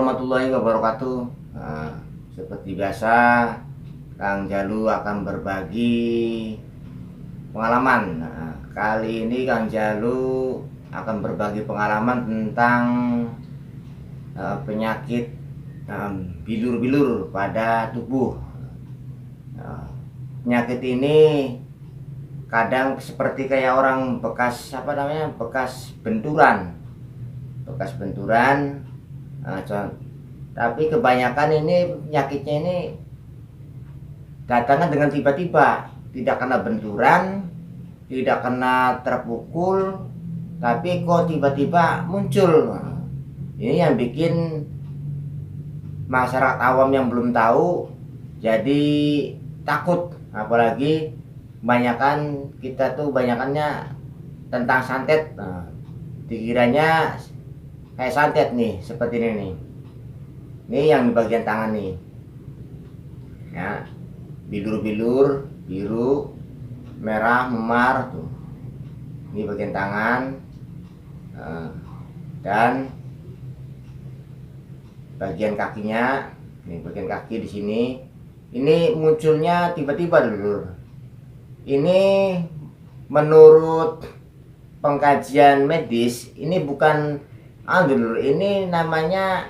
warahmatullahi wabarakatuh. Nah, seperti biasa, Kang Jalu akan berbagi pengalaman. Nah, kali ini Kang Jalu akan berbagi pengalaman tentang penyakit bilur-bilur pada tubuh. Nah, penyakit ini kadang seperti kayak orang bekas benturan. Nah, tapi kebanyakan ini penyakitnya ini datangnya dengan tiba-tiba, tidak kena benturan, tidak kena terpukul, tapi kok tiba-tiba muncul. Nah, ini yang bikin masyarakat awam yang belum tahu jadi takut, apalagi kebanyakan kita tuh banyakannya tentang santet. Nah, dikiranya kayak santet nih, seperti ini nih. Ini yang di bagian tangan nih. Ya, bilur-bilur biru, merah, memar tuh. Ini bagian tangan. Dan bagian kakinya, ini bagian kaki di sini. Ini munculnya tiba-tiba dulu. Ini menurut pengkajian medis, ini bukan dulu, ini namanya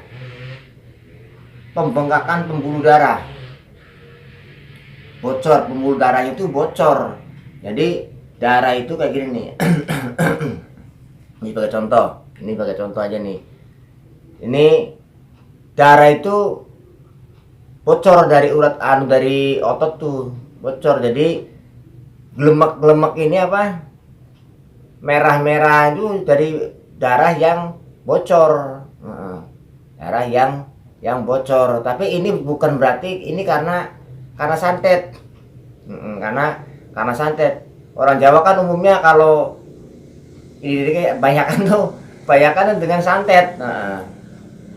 pembengkakan pembuluh darah. Bocor, pembuluh darahnya itu bocor. Jadi darah itu kayak gini nih. Ini sebagai contoh aja nih. Ini darah itu bocor dari urat dari otot tuh, bocor. Jadi gelemek-gelemek ini merah-merah itu dari darah yang bocor. Darah yang bocor. Tapi ini bukan berarti ini karena santet. Karena santet. Orang Jawa kan umumnya kalau ini kebanyakan dengan santet.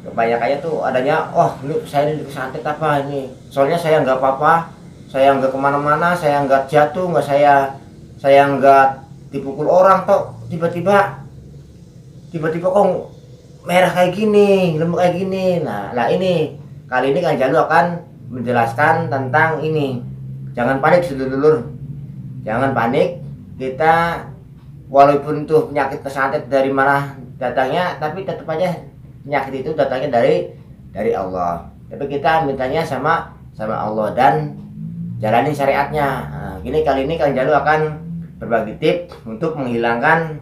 Kebanyakannya tuh adanya, saya ini santet apa ini? Soalnya saya nggak apa-apa, saya nggak kemana-mana, saya nggak jatuh, saya nggak dipukul orang, toh tiba-tiba kok merah kayak gini, lembut kayak gini. Nah ini kali ini Kang Jalu akan menjelaskan tentang ini. Jangan panik sedulur, jangan panik. Kita walaupun tuh penyakit kesantet dari mana datangnya, tapi tetap aja penyakit itu datangnya dari Allah. Tapi kita mintanya sama Allah dan jalani syariatnya. Nah, kali ini Kang Jalu akan berbagi tips untuk menghilangkan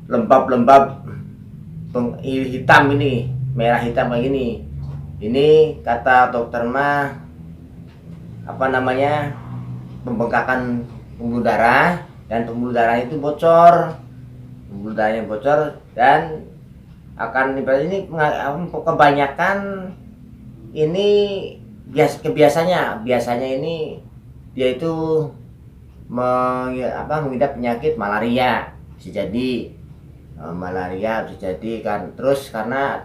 lembab-lembab hitam ini, merah hitam kayak gini. Ini kata dokter pembengkakan pembuluh darah, dan pembuluh darah itu bocor. Pembuluh darahnya bocor dan akan ini kebanyakan ini biasanya ini dia itu mengidap penyakit malaria, bisa jadi kan. Terus karena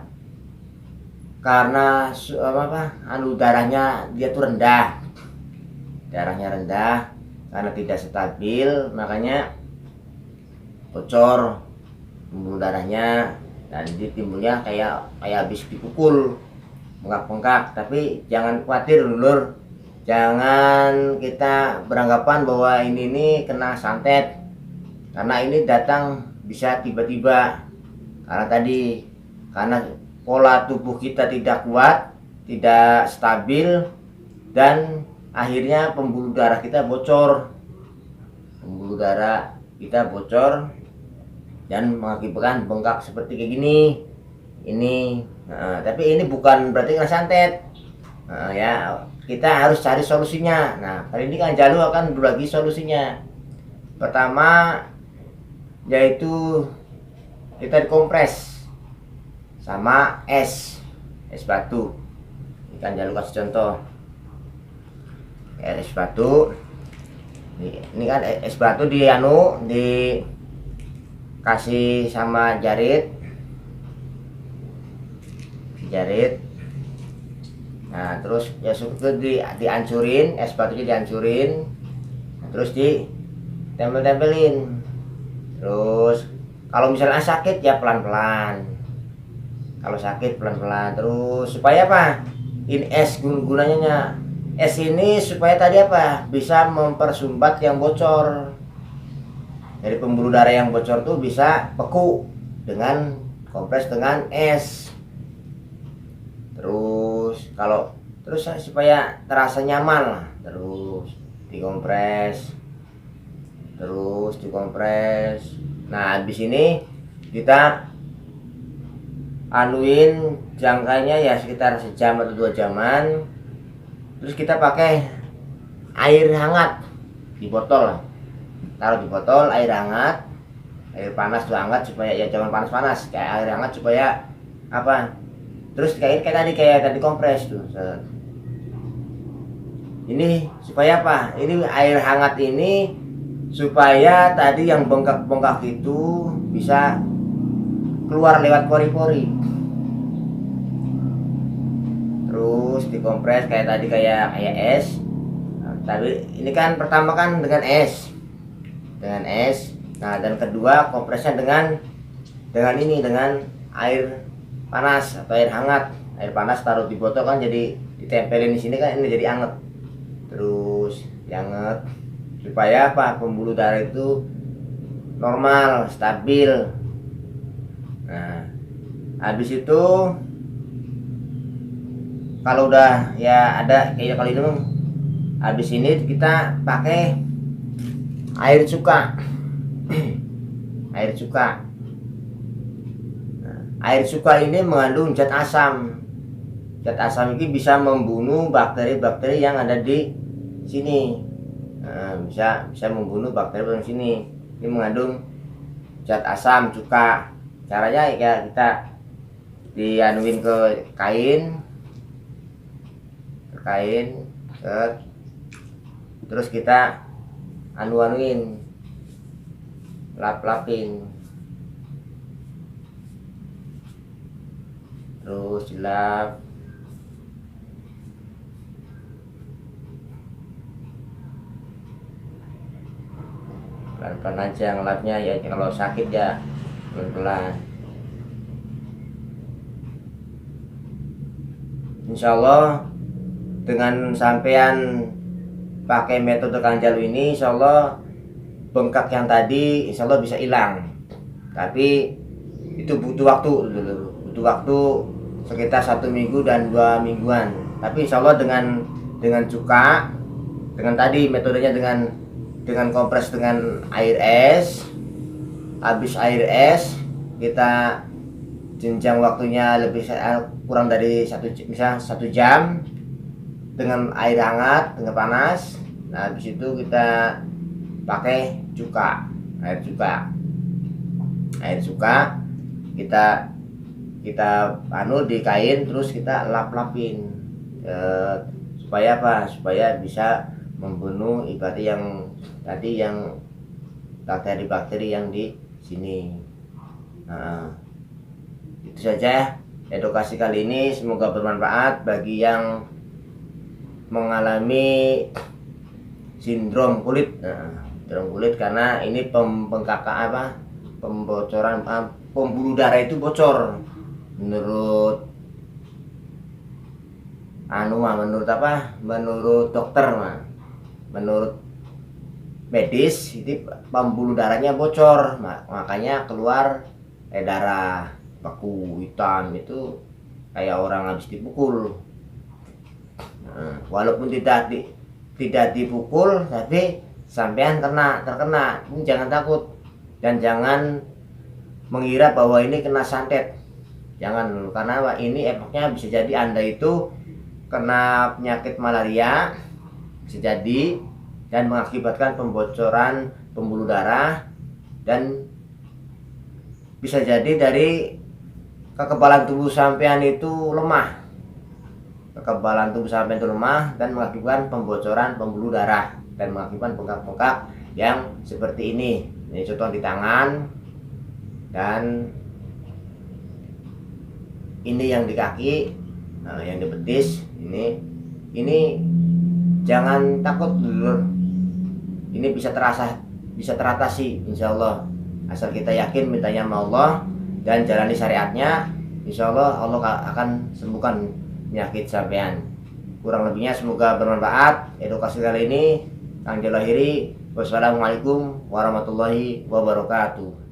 darahnya dia tuh rendah, karena tidak stabil, makanya bocor pembuluh darahnya, dan timbulnya kayak habis dipukul, bengkak-bengkak. Tapi jangan khawatir dulur, jangan kita beranggapan bahwa ini kena santet, karena ini datang bisa tiba-tiba. Karena pola tubuh kita tidak kuat, tidak stabil, dan akhirnya pembuluh darah kita bocor. Dan mengakibatkan bengkak seperti kayak gini. Tapi ini bukan berarti kena santet. Ya, kita harus cari solusinya. Nah, kali ini Kang Jalu akan berbagi solusinya. Pertama yaitu kita dikompres sama es batu. Ini Kang Jalu kasih contoh. Es batu. Ini kan es batu dikasih sama jarit. Nah, terus ya dihancurin, es batunya dihancurin. Nah, terus ditempel-tempelin. Terus kalau misalnya sakit ya pelan-pelan. kalau sakit pelan-pelan. Terus supaya apa? Ini es gunanya es ini supaya tadi apa? Bisa mempersumbat yang bocor. Jadi pembuluh darah yang bocor tuh bisa beku dengan kompres dengan es. Terus supaya terasa nyaman lah. Terus dikompres. Nah, habis ini kita anuin jangkanya ya sekitar sejam atau 2 jaman. Terus kita pakai air hangat di botol, taruh di botol air hangat, air panas tuh hangat supaya ya jangan panas-panas, kayak air hangat supaya apa? Terus kayak tadi kompres tuh. Ini supaya apa? Ini air hangat ini supaya tadi yang bengkak-bengkak itu bisa keluar lewat pori-pori. Terus dikompres kayak tadi kayak es. Nah, tapi ini kan pertama kan dengan es. Nah, dan kedua kompresnya dengan air panas atau air hangat. Air panas taruh di botol kan jadi ditempelin di sini kan, ini jadi anget. Terus dianget supaya apa? Pembuluh darah itu normal, stabil. Nah, habis itu kalau udah ya ada kayak kali ini, habis ini kita pakai air cuka. Air cuka. Nah, air cuka ini mengandung zat asam. Zat asam ini bisa membunuh bakteri-bakteri yang ada di sini. Nah, bisa membunuh bakteri di sini. Ini mengandung zat asam cuka. Caranya ya kita dianuin ke kain, terus kita anuin lap-lapin, terus dilap. Pelan-pelan aja ngelapnya ya, kalau sakit ya pelan-pelan. Insya Allah dengan sampean pakai metode Kang Jalu ini, insya Allah bengkak yang tadi insya Allah bisa hilang. Tapi itu butuh waktu sekitar 1 minggu dan 2 mingguan. Tapi insya Allah dengan cuka, dengan tadi metodenya dengan kompres dengan air es. Habis air es kita jenjang waktunya kurang dari 1 jam dengan air hangat, dengan panas. Nah, habis itu kita pakai air cuka kita di kain, terus kita lap-lapin supaya apa? Supaya bisa membunuh ibarat yang tadi yang bakteri-bakteri yang di sini. Nah, itu saja edukasi kali ini, semoga bermanfaat bagi yang mengalami sindrom kulit. Nah, sindrom kulit karena ini pembocoran pembuluh darah itu bocor. Menurut menurut dokter, menurut medis, ini pembuluh darahnya bocor, makanya keluar darah beku hitam itu kayak orang habis dipukul. Nah, walaupun tidak dipukul, tapi sampean terkena, ini jangan takut dan jangan mengira bahwa ini kena santet. Jangan, karena ini efeknya bisa jadi Anda itu kena penyakit malaria, bisa jadi, dan mengakibatkan pembocoran pembuluh darah, dan bisa jadi dari kekebalan tubuh sampean itu lemah. Kekebalan tubuh sampean itu lemah dan mengakibatkan pembocoran pembuluh darah dan mengakibatkan bengkak-bengkak yang seperti ini. Ini contoh di tangan dan ini yang di kaki, yang di betis. Ini jangan takut dulu. Ini bisa teratasi insya Allah, asal kita yakin mintanya sama Allah dan jalani syariatnya. insya Allah Allah akan sembuhkan penyakit sampean. Kurang lebihnya semoga bermanfaat edukasi kali ini. Kang Jalahiri, wassalamualaikum warahmatullahi wabarakatuh.